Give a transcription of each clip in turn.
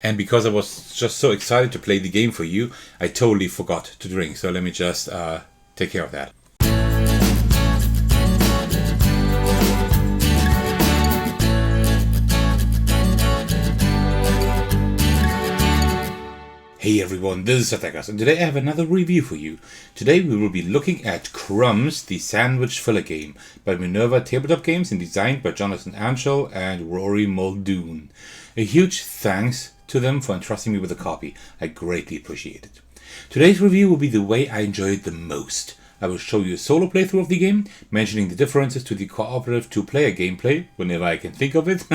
And because I was just so excited to play the game for you, I totally forgot to drink. So let me just take care of that. Hey everyone, this is Thecos, and today I have another review for you. Today we will be looking at Crumbs, the sandwich filler game by Minerva Tabletop Games and designed by Jonathan Antscherl and Rory Muldoon. A huge thanks to them for entrusting me with a copy. I greatly appreciate it. Today's review will be the way I enjoy it the most. I will show you a solo playthrough of the game, mentioning the differences to the cooperative two-player gameplay, whenever I can think of it,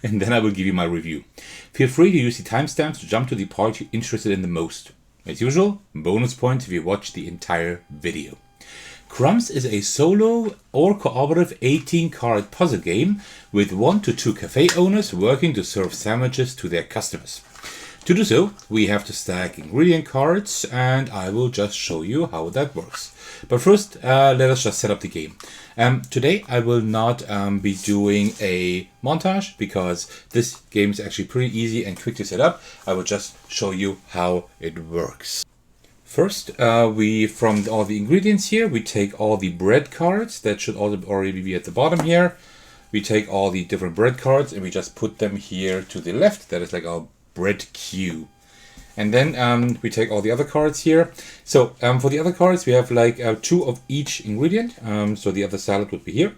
and then I will give you my review. Feel free to use the timestamps to jump to the part you're interested in the most. As usual, bonus points if you watch the entire video. Crumbs is a solo or cooperative 18-card puzzle game with 1 to 2 cafe owners working to serve sandwiches to their customers. To do so, we have to stack ingredient cards, and I will just show you how that works. But first, let us just set up the game. Today I will not be doing a montage because this game is actually pretty easy and quick to set up. I will just show you how it works. First, from all the ingredients here, we take all the bread cards. That should already be at the bottom here. We take all the different bread cards and we just put them here to the left. That is like our bread cube. And then we take all the other cards here. So for the other cards, we have like 2 of each ingredient. So the other salad would be here.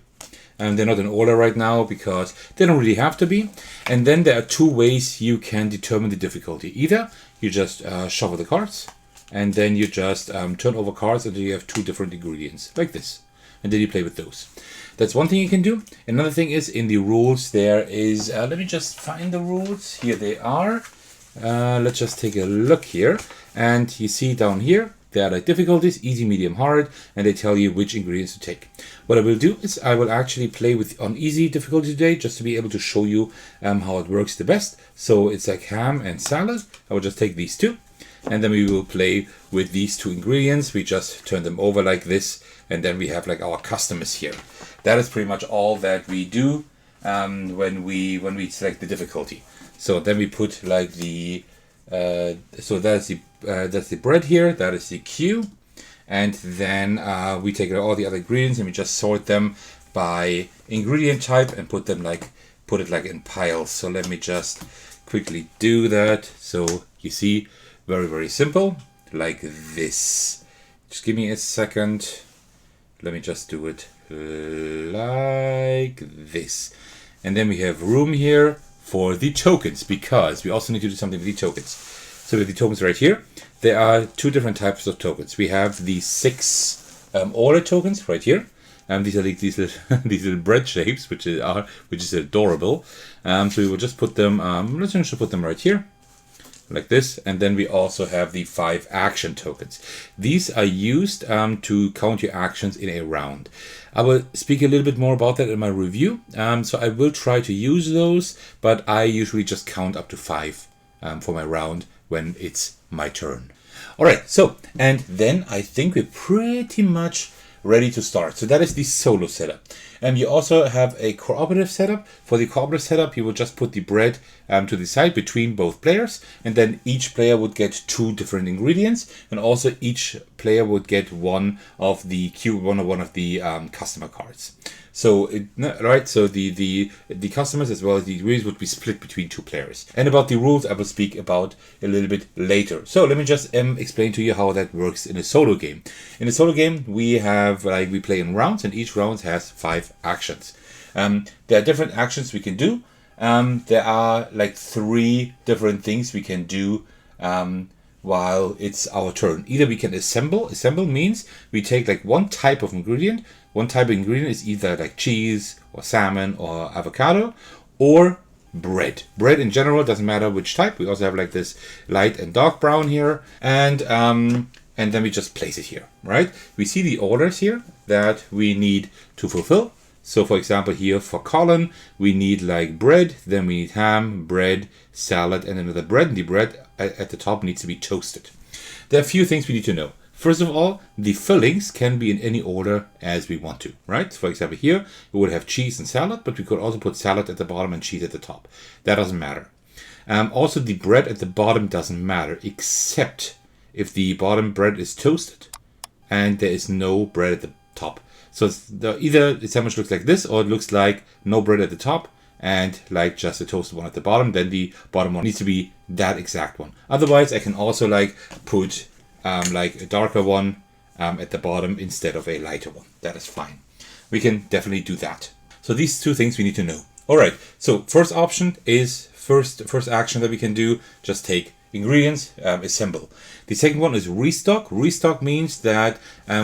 And they're not in order right now because they don't really have to be. And then there are 2 ways you can determine the difficulty. Either you just shuffle the cards, and then you just turn over cards until you have 2 different ingredients, like this. And then you play with those. That's one thing you can do. Another thing is in the rules there is, let me just find the rules. Here they are. Let's just take a look here. And you see down here, there are like difficulties, easy, medium, hard, and they tell you which ingredients to take. What I will do is I will actually play on easy difficulty today just to be able to show you how it works the best. So it's like ham and salad. I will just take these 2. And then we will play with these 2 ingredients. We just turn them over like this. And then we have like our customers here. That is pretty much all that we do when we select the difficulty. So then we put like the so that's the bread here. That is the cue, and then we take all the other ingredients and we just sort them by ingredient type and put it like in piles. So let me just quickly do that. So you see, very, very simple, like this. Just give me a second. Let me just do it like this. And then we have room here for the tokens, because we also need to do something with the tokens. So with the tokens right here, there are 2 different types of tokens. We have the 6 order tokens right here. These are like these little bread shapes, which is adorable. So we will just put them. Let's just put them right here, like this. And then we also have the 5 action tokens. These are used to count your actions in a round. I will speak a little bit more about that in my review. So I will try to use those, but I usually just count up to 5 for my round when it's my turn. All right, so, and then I think we're pretty much ready to start. So that is the solo setup. And you also have a cooperative setup. For the cooperative setup, you will just put the bread to the side between both players, and then each player would get 2 different ingredients, and also each player would get one of the customer cards. So so the customers as well as the ingredients would be split between 2 players. And about the rules, I will speak about a little bit later. So let me just explain to you how that works in a solo game. In a solo game, we play in rounds, and each round has 5 actions. There are different actions we can do. There are like 3 different things we can do while it's our turn. Either we can assemble. Assemble means we take like one type of ingredient. One type of ingredient is either like cheese or salmon or avocado or bread. Bread in general, doesn't matter which type. We also have like this light and dark brown here. And then we just place it here, right? We see the orders here that we need to fulfill. So for example, here for Colin, we need like bread, then we need ham, bread, salad, and another bread. And the bread at the top needs to be toasted. There are a few things we need to know. First of all, the fillings can be in any order as we want to, right? For example, here we would have cheese and salad, but we could also put salad at the bottom and cheese at the top. That doesn't matter. Also, the bread at the bottom doesn't matter, except if the bottom bread is toasted and there is no bread at the top. So either the sandwich looks like this, or it looks like no bread at the top and like just a toasted one at the bottom. Then the bottom one needs to be that exact one. Otherwise, I can also like put like a darker one at the bottom instead of a lighter one. That is fine. We can definitely do that. So these two things we need to know. All right. So first option is first action that we can do. Just take ingredients, assemble. The second one is restock. Restock means that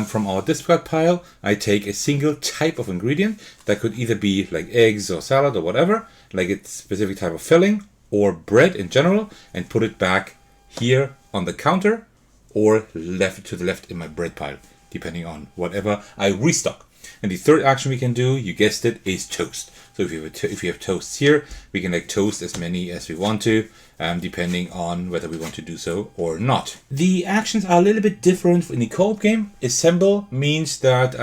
from our discard pile, I take a single type of ingredient that could either be like eggs or salad or whatever, like a specific type of filling or bread in general, and put it back here on the counter or left to the left in my bread pile, depending on whatever I restock. And the third action we can do, you guessed it, is toast. So if you have toasts here, we can like toast as many as we want to, depending on whether we want to do so or not. The actions are a little bit different in the co-op game. Assemble means that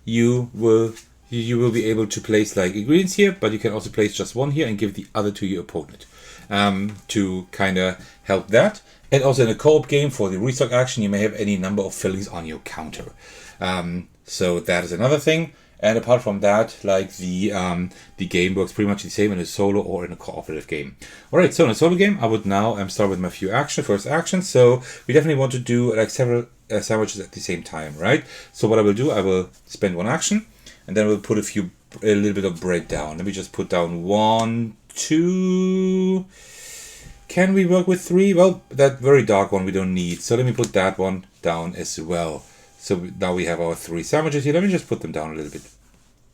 you will be able to place like ingredients here, but you can also place just one here and give the other to your opponent to kind of help that. And also in a co-op game, for the restock action, you may have any number of fillings on your counter. So that is another thing. And apart from that, like the game works pretty much the same in a solo or in a cooperative game. All right, so in a solo game, I would now start with my first action. So we definitely want to do like several sandwiches at the same time, right? So what I will do, I will spend one action, and then we'll put a little bit of bread down. Let me just put down 1, 2. Can we work with 3? Well, that very dark one we don't need. So let me put that one down as well. So now we have our 3 sandwiches here. Let me just put them down a little bit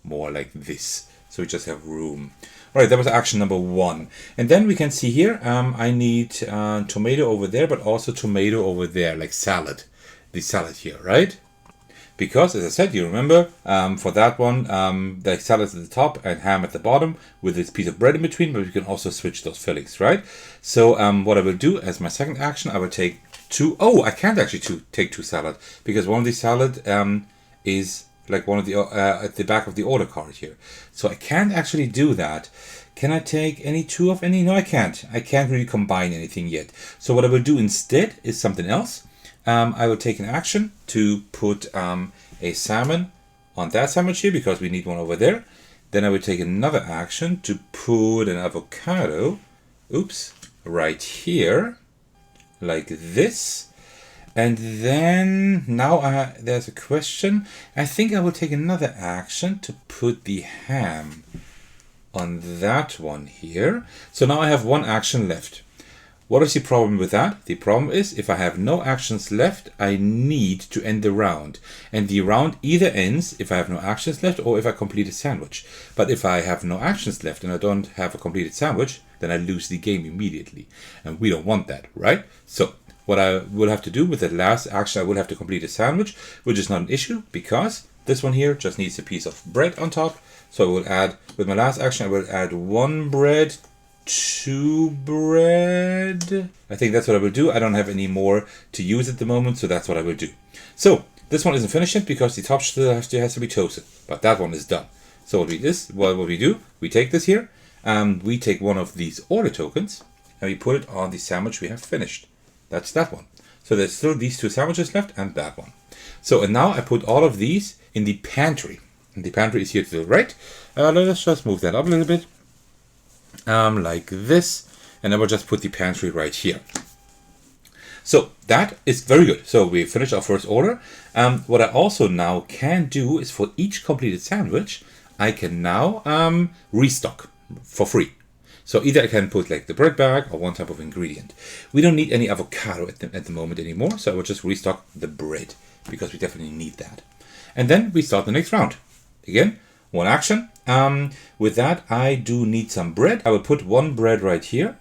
more like this. So we just have room. All right, that was action number 1. And then we can see here, I need tomato over there, but also tomato over there, like salad. The salad here, right? Because, as I said, you remember, for that one, the salad at the top and ham at the bottom with this piece of bread in between, but we can also switch those fillings, right? So what I will do as my second action, I will take 2. Oh, I can't actually take 2 salad, because one of the salad is like one of the at the back of the order card here. So I can't actually do that. Can I take any 2 of any? No, I can't. I can't really combine anything yet. So what I will do instead is something else. I will take an action to put a salmon on that sandwich here, because we need one over there. Then I will take another action to put an avocado, right here, like this. And then now there's a question. I think I will take another action to put the ham on that one here. So now I have one action left. What is the problem with that? The problem is, if I have no actions left, I need to end the round. And the round either ends if I have no actions left or if I complete a sandwich. But if I have no actions left and I don't have a completed sandwich, then I lose the game immediately. And we don't want that, right? So what I will have to do with the last action, I will have to complete a sandwich, which is not an issue, because this one here just needs a piece of bread on top. So I will add, with my last action, I will add 1 bread, 2 bread. I think that's what I will do. I don't have any more to use at the moment, so that's what I will do. So this one isn't finished yet because the top still has to be toasted, but that one is done. So what we do, we take this here, we take one of these order tokens and we put it on the sandwich we have finished. That's that one. So there's still these 2 sandwiches left and that one. So and now I put all of these in the pantry. And the pantry is here to the right. Let's just move that up a little bit. Like this, and I will just put the pantry right here. So that is very good. So we finished our first order. What I also now can do is, for each completed sandwich, I can now restock for free. So either I can put like the bread bag or one type of ingredient. We don't need any avocado at the moment anymore, so I will just restock the bread, because we definitely need that. And then we start the next round. Again, one action. With that, I do need some bread. I will put 1 bread right here,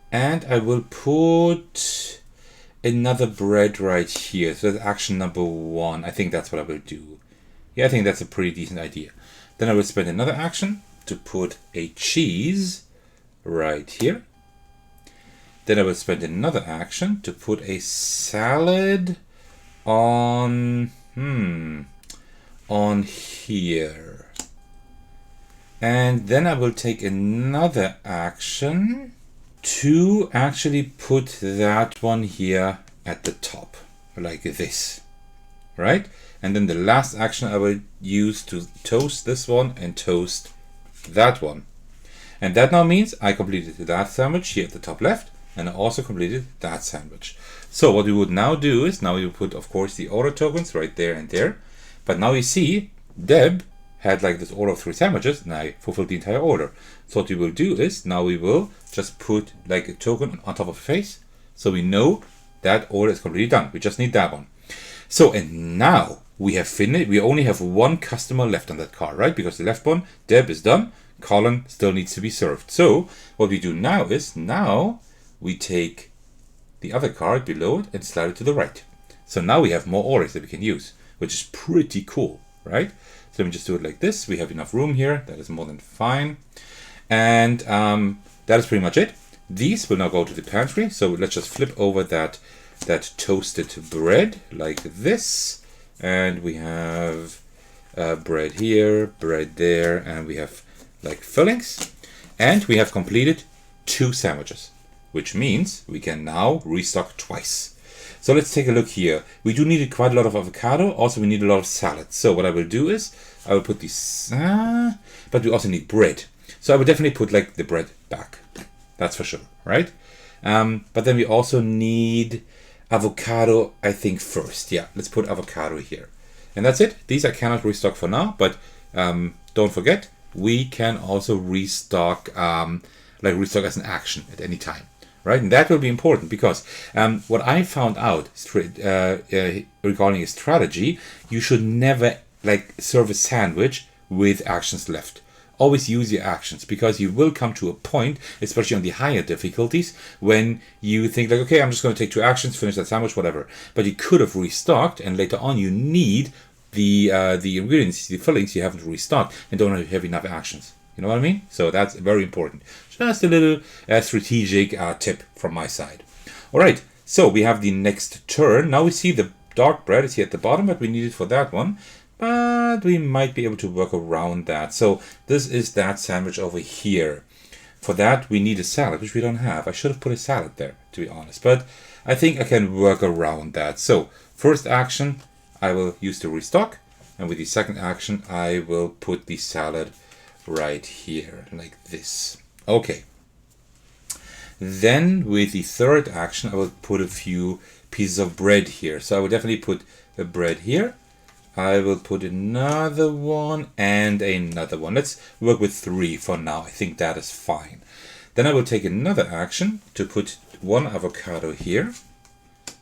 and I will put another bread right here. So that's action number 1. I think that's what I will do. Yeah, I think that's a pretty decent idea. Then I will spend another action to put a cheese right here. Then I will spend another action to put a salad on here. And then I will take another action to actually put that one here at the top, like this, right? And then the last action I will use to toast this one and toast that one. And that now means I completed that sandwich here at the top left, and I also completed that sandwich. So what we would now do is, now we will put, of course, the order tokens right there and there. But now you see, Deb had like this order of 3 sandwiches, and I fulfilled the entire order. So what we will do is, now we will just put like a token on top of a face, so we know that order is completely done. We just need that one. So, and now we have finished. We only have one customer left on that card, right? Because the left one, Deb, is done. Colin still needs to be served. So what we do now is, now we take the other card below it and slide it to the right. So now we have more orders that we can use, which is pretty cool, right? So let me just do it like this. We have enough room here. That is more than fine. And that is pretty much it. These will now go to the pantry. So let's just flip over that toasted bread like this. And we have bread here, bread there, and we have like fillings. And we have completed 2 sandwiches, which means we can now restock twice. So let's take a look here. We do need quite a lot of avocado. Also, we need a lot of salad. So what I will do is, I will put these, but we also need bread. So I will definitely put like the bread back. That's for sure, right? But then we also need avocado, I think, first. Yeah, let's put avocado here. And that's it. These I cannot restock for now, but don't forget, we can also restock, restock as an action at any time, right? And that will be important because what I found out regarding a strategy, you should never serve a sandwich with actions left. Always use your actions, because you will come to a point, especially on the higher difficulties, when you think like, okay, I'm just going to take 2 actions, finish that sandwich, whatever. But you could have restocked, and later on you need the ingredients, the fillings you haven't restocked, and don't have enough actions. You know what I mean? So that's very important. Just a little strategic tip from my side. All right, so we have the next turn. Now we see the dark bread is here at the bottom, but we need it for that one. But we might be able to work around that. So this is that sandwich over here. For that, we need a salad, which we don't have. I should have put a salad there, to be honest. But I think I can work around that. So first action, I will use to restock. And with the second action, I will put the salad right here, like this. Okay. Then with the third action, I will put a few pieces of bread here. So I will definitely put the bread here. I will put another one and another one. Let's work with 3 for now. I think that is fine. Then I will take another action to put 1 avocado here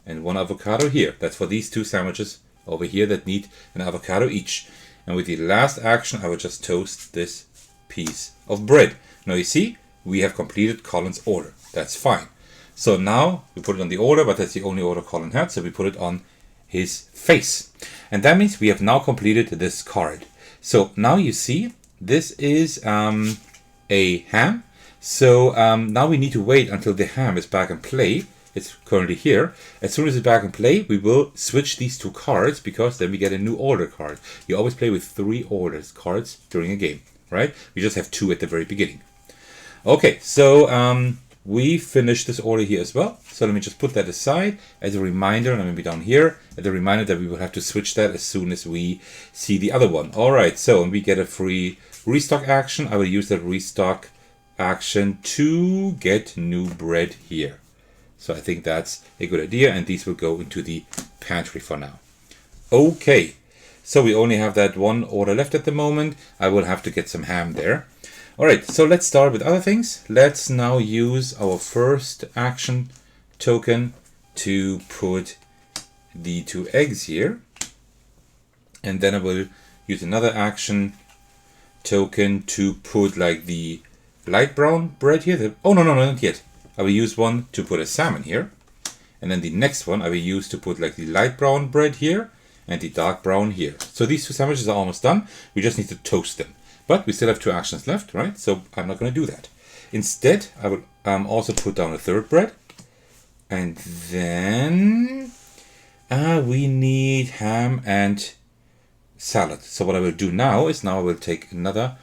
and 1 avocado here. That's for these 2 sandwiches over here that need an avocado each. And with the last action, I will just toast this piece of bread. Now you see, we have completed Colin's order. That's fine. So now we put it on the order, but that's the only order Colin had, so we put it on his face. And that means we have now completed this card. So now you see, this is a ham. So now we need to wait until the ham is back in play. It's currently here. As soon as it's back in play, we will switch these 2 cards, because then we get a new order card. You always play with 3 orders cards during a game, right? We just have 2 at the very beginning. Okay, so we finished this order here as well. So let me just put that aside as a reminder, and maybe down here, as a reminder that we will have to switch that as soon as we see the other one. All right, so we get a free restock action. I will use that restock action to get new bread here. So I think that's a good idea, and these will go into the pantry for now. Okay, so we only have that 1 order left at the moment. I will have to get some ham there. All right, so let's start with other things. Let's now use our first action token to put the 2 eggs here. And then I will use another action token to put like the light brown bread here. Oh, no, not yet. I will use one to put a salmon here. And then the next one I will use to put like the light brown bread here and the dark brown here. So these 2 sandwiches are almost done. We just need to toast them. But we still have 2 actions left, right? So I'm not going to do that. Instead, I will also put down a 3rd bread. And then we need ham and salad. So what I will do now is I will take another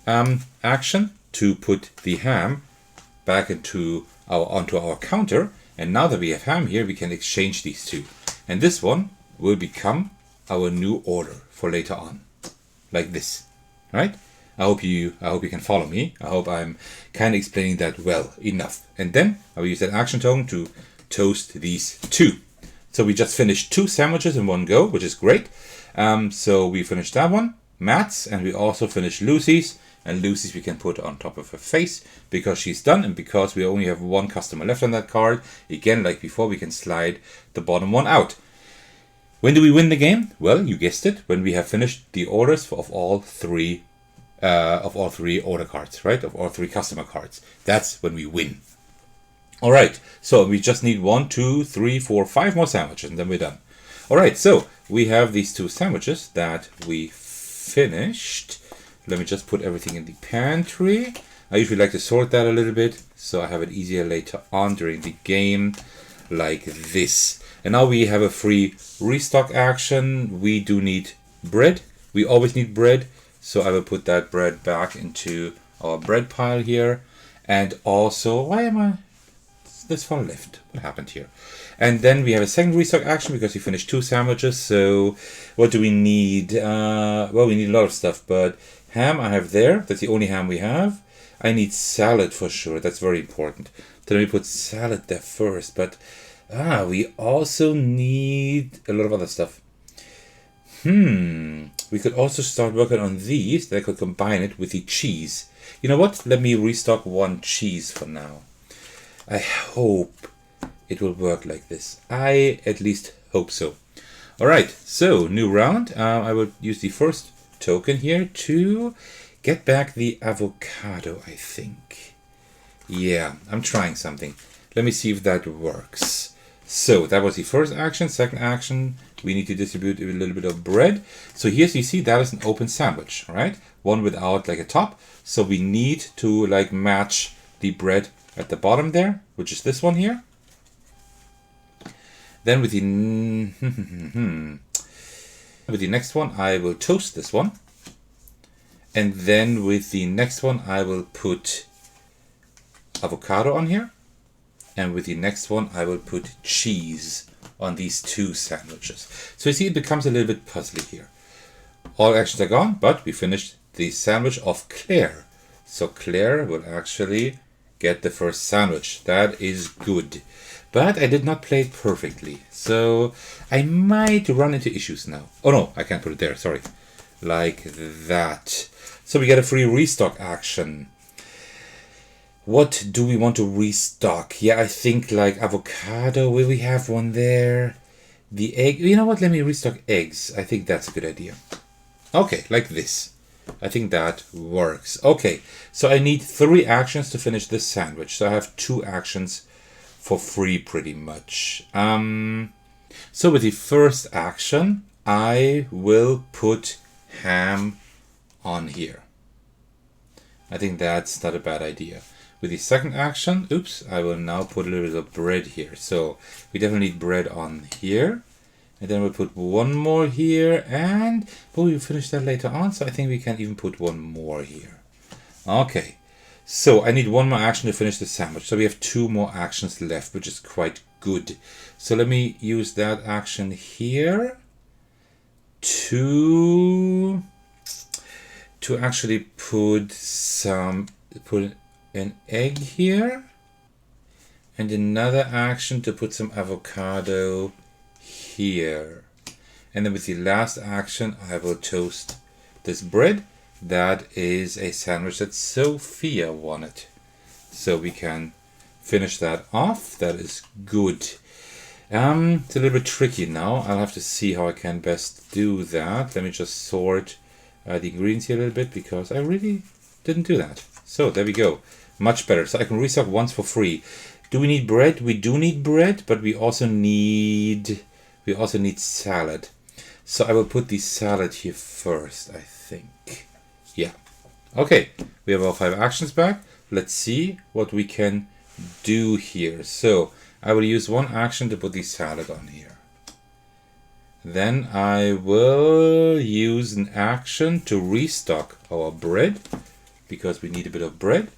action to put the ham back into onto our counter. And now that we have ham here, we can exchange these two. And this one will become our new order for later on, like this, right? I hope you can follow me. I hope I'm kind of explaining that well enough. And then I will use that action token to toast these two. So we just finished 2 sandwiches in one go, which is great. So we finished that one, Matt's, and we also finished Lucy's. And Lucy's we can put on top of her face because she's done, and because we only have 1 customer left on that card. Again, like before, we can slide the bottom one out. When do we win the game? Well, you guessed it, when we have finished the orders of all 3 order cards, right? Of all 3 customer cards. That's when we win. All right, so we just need 1, 2, 3, 4, 5 more sandwiches, and then we're done. All right, so we have these 2 sandwiches that we finished. Let me just put everything in the pantry. I usually like to sort that a little bit, so I have it easier later on during the game, like this. And now we have a free restock action. We do need bread. We always need bread. So I will put that bread back into our bread pile here. And also, why am I this far left? What happened here? And then we have a second restock action because we finished 2 sandwiches. So what do we need? Well, we need a lot of stuff, but ham I have there. That's the only ham we have. I need salad for sure. That's very important. So let me put salad there first. But we also need a lot of other stuff. We could also start working on these. That I could combine it with the cheese. You know what? Let me restock 1 cheese for now. I hope it will work like this. I at least hope so. All right, so new round. I will use the first token here to get back the avocado, I think. Yeah, I'm trying something. Let me see if that works. So that was the first action. Second action, we need to distribute a little bit of bread. So here you see that is an open sandwich, right? One without like a top. So we need to like match the bread at the bottom there, which is this one here. Then with the with the next one, I will toast this one. And then with the next one, I will put avocado on here. And with the next one, I will put cheese on these 2 sandwiches. So you see, it becomes a little bit puzzly here. All actions are gone, but we finished the sandwich of Claire. So Claire will actually get the first sandwich. That is good. But I did not play it perfectly. So I might run into issues now. Oh no, I can't put it there, sorry. Like that. So we get a free restock action. What do we want to restock? Yeah, I think like avocado. Will we have one there? The egg. You know what? Let me restock eggs. I think that's a good idea. Okay, like this. I think that works. Okay, so I need 3 actions to finish this sandwich. So I have 2 actions for free pretty much. So with the first action, I will put ham on here. I think that's not a bad idea. With the second action, I will now put a little bit of bread here. So we definitely need bread on here. And then we'll put 1 more here. And we'll finish that later on. So I think we can even put 1 more here. Okay. So I need 1 more action to finish the sandwich. So we have 2 more actions left, which is quite good. So let me use that action here to actually put an egg here, and another action to put some avocado here. And then with the last action, I will toast this bread. That is a sandwich that Sophia wanted. So we can finish that off. That is good. It's a little bit tricky now. I'll have to see how I can best do that. Let me just sort the ingredients here a little bit because I really didn't do that. So there we go. Much better. So I can restock once for free. Do we need bread? We do need bread, but we also need salad. So I will put the salad here first, I think. Yeah. Okay. We have our 5 actions back. Let's see what we can do here. So I will use 1 action to put the salad on here. Then I will use an action to restock our bread because we need a bit of bread.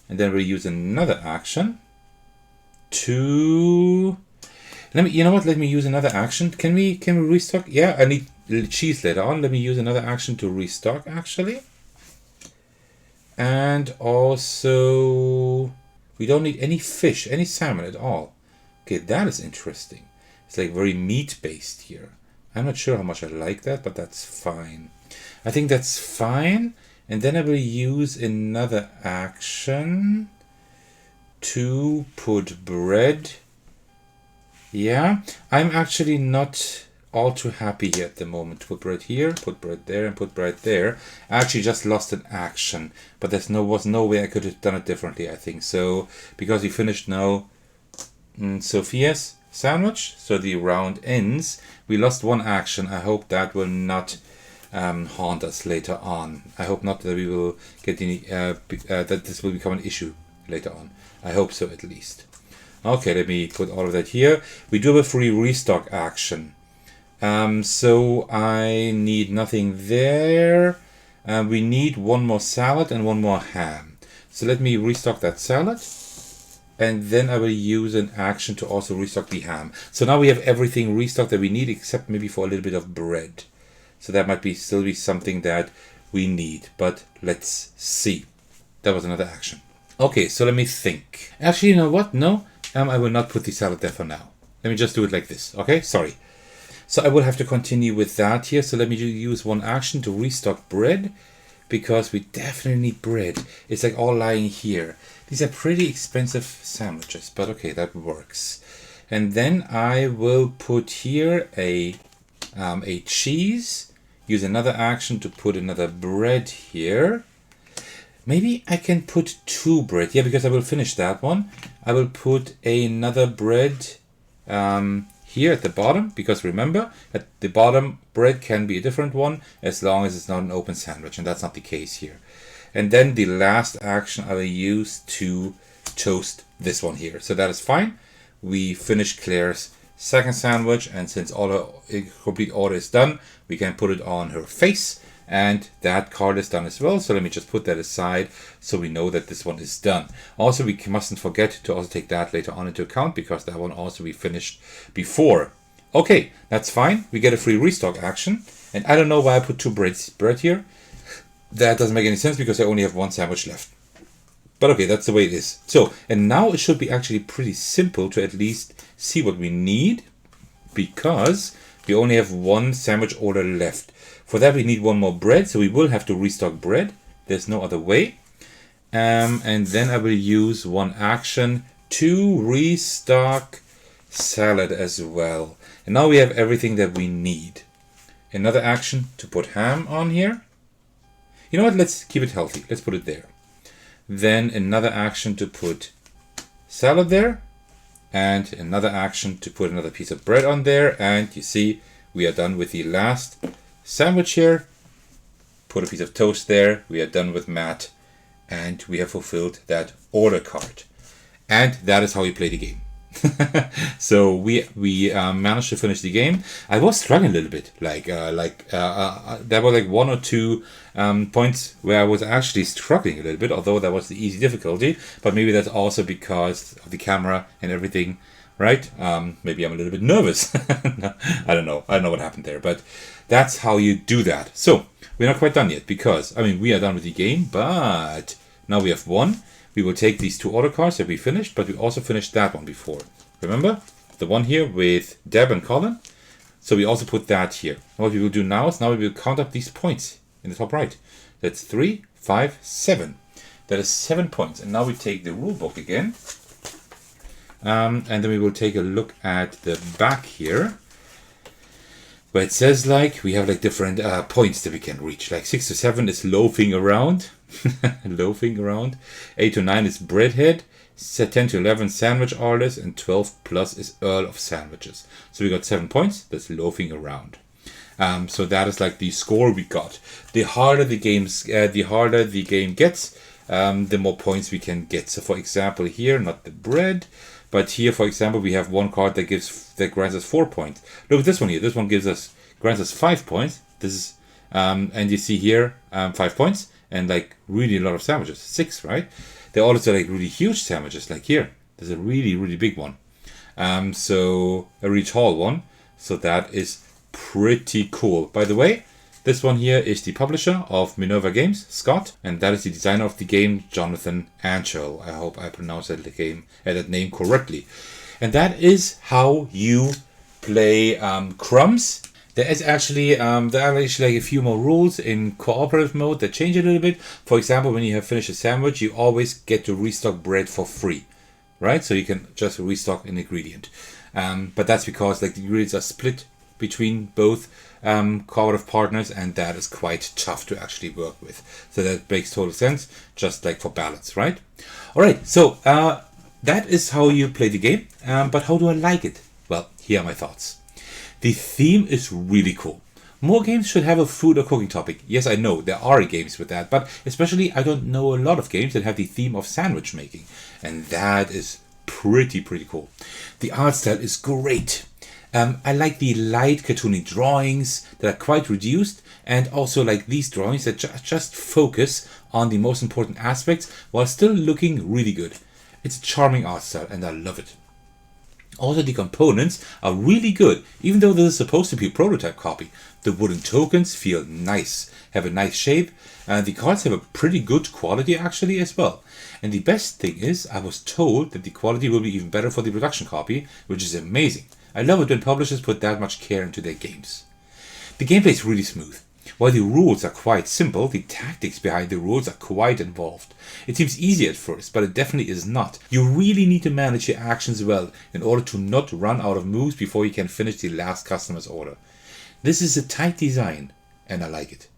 And then we'll use another action 2. Let me, you know what? Let me use another action. Can we restock? Yeah, I need cheese later on. Let me use another action to restock, actually. And also, we don't need any fish, any salmon at all. Okay, that is interesting. It's like very meat-based here. I'm not sure how much I like that, but that's fine. I think that's fine. And then I will use another action to put bread. Yeah, I'm actually not all too happy here at the moment. Put bread here, put bread there, and put bread there. I actually just lost an action, but there was no way I could have done it differently, I think. So, because we finished now Sophia's sandwich, so the round ends. We lost one action. I hope that will not haunt us later on. I hope not that we will get any, that this will become an issue later on. I hope so, at least. Okay, let me put all of that here. We do have a free restock action. So I need nothing there. We need one more salad and one more ham. So let me restock that salad. And then I will use an action to also restock the ham. So now we have everything restocked that we need, except maybe for a little bit of bread. So that might be still be something that we need. But let's see. That was another action. Okay, so let me think. Actually, you know what? No, I will not put the salad there for now. Let me just do it like this. Okay, sorry. So I will have to continue with that here. So let me use one action to restock bread, because we definitely need bread. It's like all lying here. These are pretty expensive sandwiches, but okay, that works. And then I will put here a cheese. Use another action to put another bread here. Maybe I can put 2 bread. Yeah, because I will finish that one. I will put another bread here at the bottom, because remember, at the bottom, bread can be a different one as long as it's not an open sandwich, and that's not the case here. And then the last action I will use to toast this one here. So that is fine. We finished Claire's second sandwich, and since all her complete order is done, we can put it on her face. And that card is done as well. So let me just put that aside so we know that this one is done. Also, we mustn't forget to also take that later on into account, because that one also we finished before. Okay, that's fine. We get a free restock action. And I don't know why I put 2 bread here. That doesn't make any sense, because I only have 1 sandwich left. But okay, that's the way it is. So, and now it should be actually pretty simple to at least see what we need, because we only have 1 sandwich order left. For that, we need 1 more bread, so we will have to restock bread. There's no other way. And then I will use 1 action to restock salad as well. And now we have everything that we need. Another action to put ham on here. You know what? Let's keep it healthy. Let's put it there. Then another action to put salad there. And another action to put another piece of bread on there. And you see, we are done with the last sandwich here. Put a piece of toast there. We are done with Matt. And we have fulfilled that order card. And that is how we play the game. So we managed to finish the game. I was struggling a little bit, there were like 1 or 2 points where I was actually struggling a little bit, although that was the easy difficulty. But maybe that's also because of the camera and everything, right? Maybe I'm a little bit nervous. I don't know what happened there, but that's how you do that. So we're not quite done yet, because we are done with the game, but now we have 1. We will take these 2 order cards that we finished, but we also finished that one before. Remember? The one here with Deb and Colin. So we also put that here. And what we will do now is we will count up these points in the top right. That's 3, 5, 7. That is 7 points. And now we take the rule book again. And then we will take a look at the back here, where it says we have different points that we can reach. 6 to 7 is loafing around. Loafing around. 8 to 9 is breadhead. 10 to 11 sandwich artist, and 12 plus is Earl of Sandwiches. So we got 7 points. That's loafing around. So that is the score we got. The harder the game gets, the more points we can get. So for example, here, not the bread, but here, for example, we have 1 card that grants us 4 points. Look at this one here. This one grants us 5 points. This is and you see here 5 points, and really a lot of sandwiches. 6, right? They're also really huge sandwiches, like here. There's a really, really big one. So a really tall one. So that is pretty cool. By the way, this one here is the publisher of Minerva Games, Scott, and that is the designer of the game, Jonathan Antscherl. I hope I pronounced that name correctly. And that is how you play Crumbs. There are actually like a few more rules in cooperative mode that change a little bit. For example, when you have finished a sandwich, you always get to restock bread for free, right? So you can just restock an ingredient. But that's because like the ingredients are split between both cooperative partners, and that is quite tough to actually work with. So that makes total sense, just like for balance, right? All right, so that is how you play the game. But how do I like it? Well, here are my thoughts. The theme is really cool. More games should have a food or cooking topic. Yes, I know, there are games with that, but especially I don't know a lot of games that have the theme of sandwich making. And that is pretty cool. The art style is great. I like the light cartoony drawings that are quite reduced, and also like these drawings that just focus on the most important aspects while still looking really good. It's a charming art style and I love it. Also, the components are really good, even though this is supposed to be a prototype copy. The wooden tokens feel nice, have a nice shape, and the cards have a pretty good quality actually as well. And the best thing is, I was told that the quality will be even better for the production copy, which is amazing. I love it when publishers put that much care into their games. The gameplay is really smooth. While the rules are quite simple, the tactics behind the rules are quite involved. It seems easy at first, but it definitely is not. You really need to manage your actions well in order to not run out of moves before you can finish the last customer's order. This is a tight design, and I like it.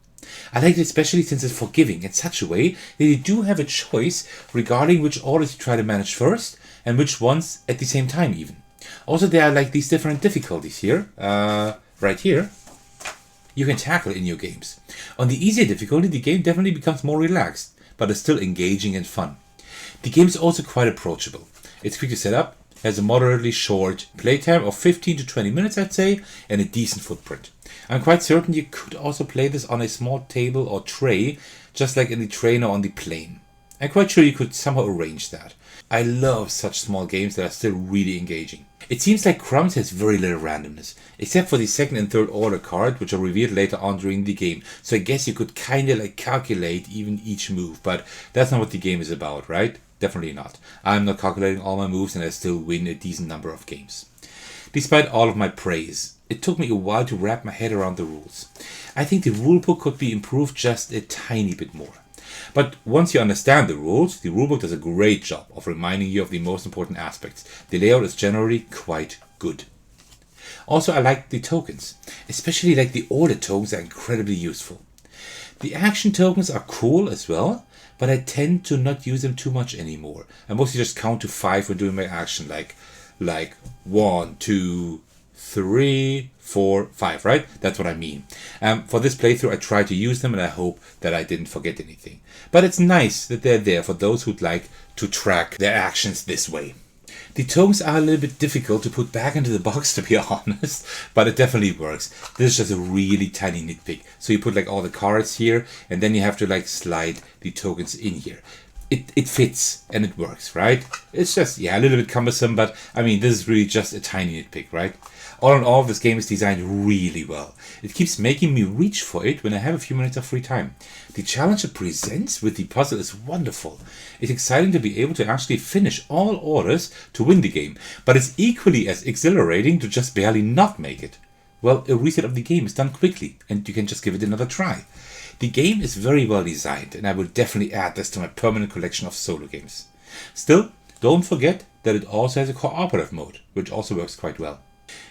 I like it especially since it's forgiving in such a way that you do have a choice regarding which orders you try to manage first and which ones at the same time even. Also, there are like these different difficulties here, right here. You can tackle in your games. On the easier difficulty, the game definitely becomes more relaxed, but is still engaging and fun. The game is also quite approachable. It's quick to set up, has a moderately short playtime of 15 to 20 minutes, I'd say, and a decent footprint. I'm quite certain you could also play this on a small table or tray, just like in the train or on the plane. I'm quite sure you could somehow arrange that. I love such small games that are still really engaging. It seems like Crumbs has very little randomness, except for the second and third order card, which are revealed later on during the game. So I guess you could kinda like calculate even each move, but that's not what the game is about, right? Definitely not. I'm not calculating all my moves and I still win a decent number of games. Despite all of my praise, it took me a while to wrap my head around the rules. I think the rulebook could be improved just a tiny bit more. But once you understand the rules, the rulebook does a great job of reminding you of the most important aspects. The layout is generally quite good. Also, I like the tokens, especially like the order tokens are incredibly useful. The action tokens are cool as well, but I tend to not use them too much anymore. I mostly just count to 5 when doing my action, like 1, 2, 3, 4, 5, right? That's what I mean. For this playthrough, I try to use them and I hope that I didn't forget anything. But it's nice that they're there for those who'd like to track their actions this way. The tokens are a little bit difficult to put back into the box, to be honest, but it definitely works. This is just a really tiny nitpick. So you put like all the cards here and then you have to like slide the tokens in here. It fits and it works, right? It's just, yeah, a little bit cumbersome, but I mean, this is really just a tiny nitpick, right? All in all, this game is designed really well. It keeps making me reach for it when I have a few minutes of free time. The challenge it presents with the puzzle is wonderful. It's exciting to be able to actually finish all orders to win the game, but it's equally as exhilarating to just barely not make it. Well, a reset of the game is done quickly, and you can just give it another try. The game is very well designed, and I will definitely add this to my permanent collection of solo games. Still, don't forget that it also has a cooperative mode, which also works quite well.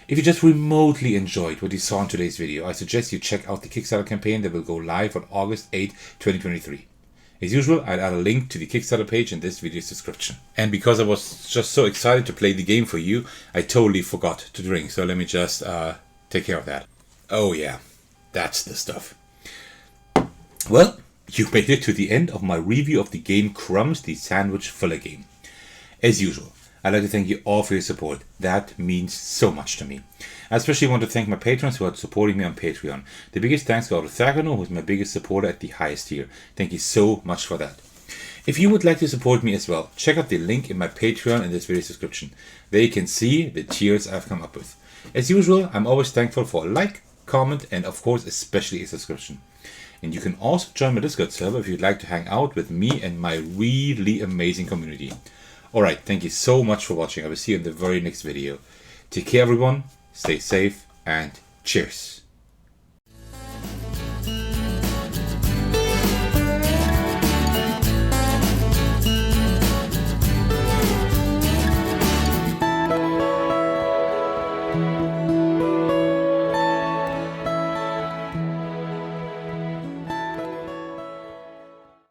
If you just remotely enjoyed what you saw in today's video, I suggest you check out the Kickstarter campaign that will go live on August 8, 2023. As usual, I'll add a link to the Kickstarter page in this video's description. And because I was just so excited to play the game for you, I totally forgot to drink, so let me just take care of that. Oh yeah, that's the stuff. Well, you made it to the end of my review of the game Crumbs, the sandwich filler game. As usual, I'd like to thank you all for your support. That means so much to me. I especially want to thank my patrons who are supporting me on Patreon. The biggest thanks go to Avocado, who is my biggest supporter at the highest tier. Thank you so much for that. If you would like to support me as well, check out the link in my Patreon in this video's description. There you can see the tiers I've come up with. As usual, I'm always thankful for a like, comment, and of course especially a subscription. And you can also join my Discord server if you'd like to hang out with me and my really amazing community. Alright, thank you so much for watching. I will see you in the very next video. Take care everyone, stay safe, and cheers.